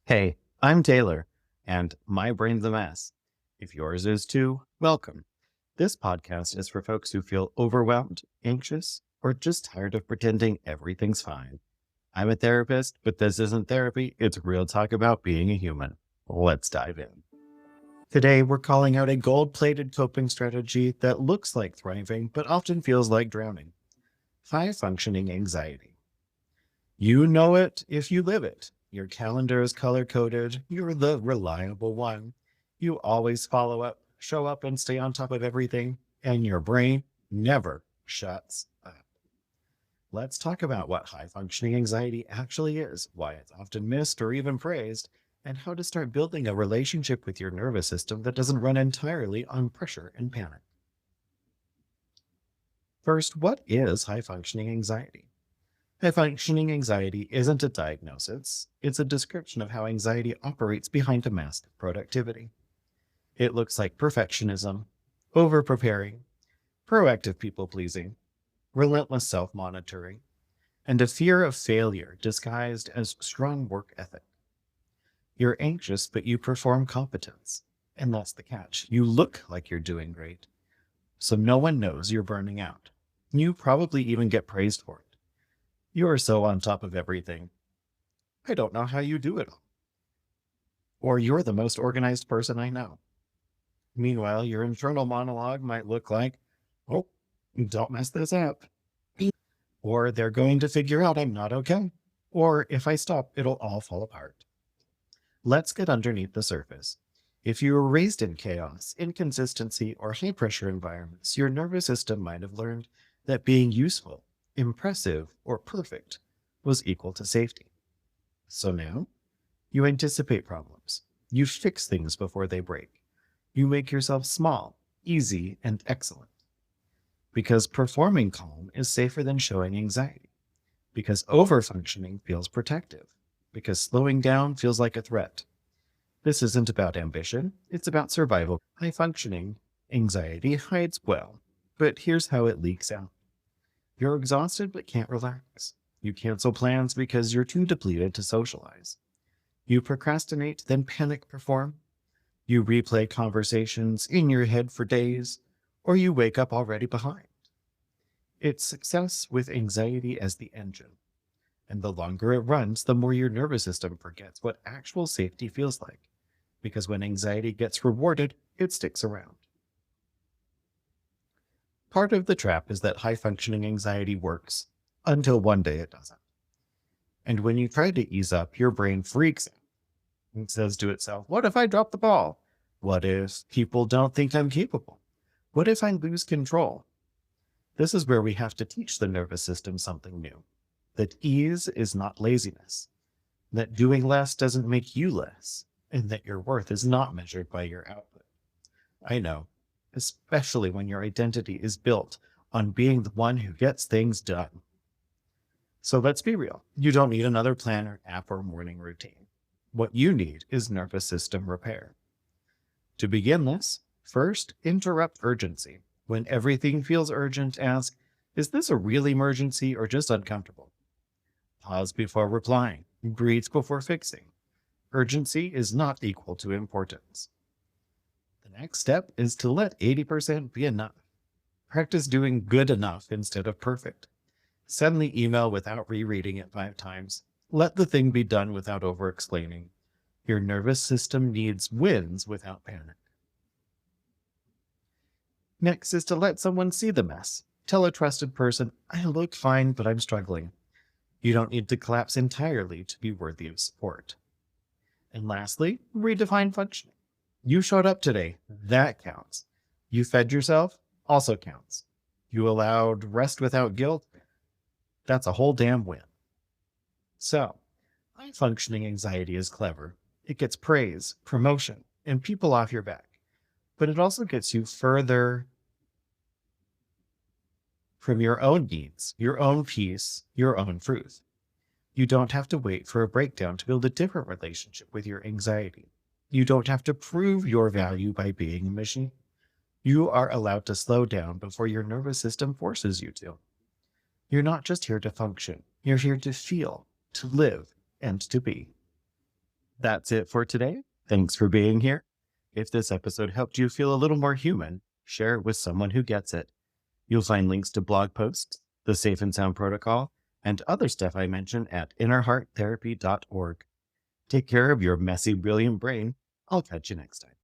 Hey, I'm Taylor, and my brain's a mess. If yours is too, welcome. This podcast is for folks who feel overwhelmed, anxious, or just tired of pretending everything's fine. I'm a therapist, but this isn't therapy, it's real talk about being a human. Let's dive in. Today, we're calling out a gold plated coping strategy that looks like thriving, but often feels like drowning: high functioning anxiety. You know it if you live it. Your calendar is color coded. You're the reliable one. You always follow up, show up, and stay on top of everything. And your brain never shuts up. Let's talk about what high functioning anxiety actually is, why it's often missed or even praised, and how to start building a relationship with your nervous system that doesn't run entirely on pressure and panic. First, what is high functioning anxiety? High functioning anxiety isn't a diagnosis, it's a description of how anxiety operates behind a mask of productivity. It looks like perfectionism, overpreparing, proactive people pleasing, relentless self monitoring, and a fear of failure disguised as strong work ethic. You're anxious, but you perform competence. And that's the catch. You look like you're doing great, so no one knows you're burning out. You probably even get praised for it. You are so on top of everything. I don't know how you do it all. Or you're the most organized person I know. Meanwhile, your internal monologue might look like, oh, don't mess this up. Or they're going to figure out I'm not okay. Or if I stop, it'll all fall apart. Let's get underneath the surface. If you were raised in chaos, inconsistency, or high pressure environments, your nervous system might have learned that being useful, impressive, or perfect was equal to safety. So now, you anticipate problems. You fix things before they break. You make yourself small, easy, and excellent. Because performing calm is safer than showing anxiety. Because overfunctioning feels protective. Because slowing down feels like a threat. This isn't about ambition, it's about survival. High functioning anxiety hides well, but here's how it leaks out. You're exhausted but can't relax. You cancel plans because you're too depleted to socialize. You procrastinate, then panic perform. You replay conversations in your head for days, or you wake up already behind. It's success with anxiety as the engine. And the longer it runs, the more your nervous system forgets what actual safety feels like. Because when anxiety gets rewarded, it sticks around. Part of the trap is that high functioning anxiety works until one day it doesn't. And when you try to ease up, your brain freaks out and says to itself, what if I drop the ball? What if people don't think I'm capable? What if I lose control? This is where we have to teach the nervous system something new. That ease is not laziness. That doing less doesn't make you less. And that your worth is not measured by your output. I know, especially when your identity is built on being the one who gets things done. So let's be real. You don't need another planner, app, or morning routine. What you need is nervous system repair. To begin this, first, interrupt urgency. When everything feels urgent, ask, is this a real emergency or just uncomfortable? Pause before replying. Breathe before fixing. Urgency is not equal to importance. The next step is to let 80% be enough. Practice doing good enough instead of perfect. Send the email without rereading it 5 times. Let the thing be done without over-explaining. Your nervous system needs wins without panic. Next is to let someone see the mess. Tell a trusted person, I look fine, but I'm struggling. You don't need to collapse entirely to be worthy of support. And lastly, redefine functioning. You showed up today. That counts. You fed yourself. Also counts. You allowed rest without guilt. That's a whole damn win. So, high functioning anxiety is clever. It gets praise, promotion, and people off your back. But it also gets you further from your own needs, your own peace, your own truth. You don't have to wait for a breakdown to build a different relationship with your anxiety. You don't have to prove your value by being a machine. You are allowed to slow down before your nervous system forces you to. You're not just here to function. You're here to feel, to live, and to be. That's it for today. Thanks for being here. If this episode helped you feel a little more human, share it with someone who gets it. You'll find links to blog posts, the Safe and Sound Protocol, and other stuff I mentioned at innerhearttherapy.org. Take care of your messy, brilliant brain. I'll catch you next time.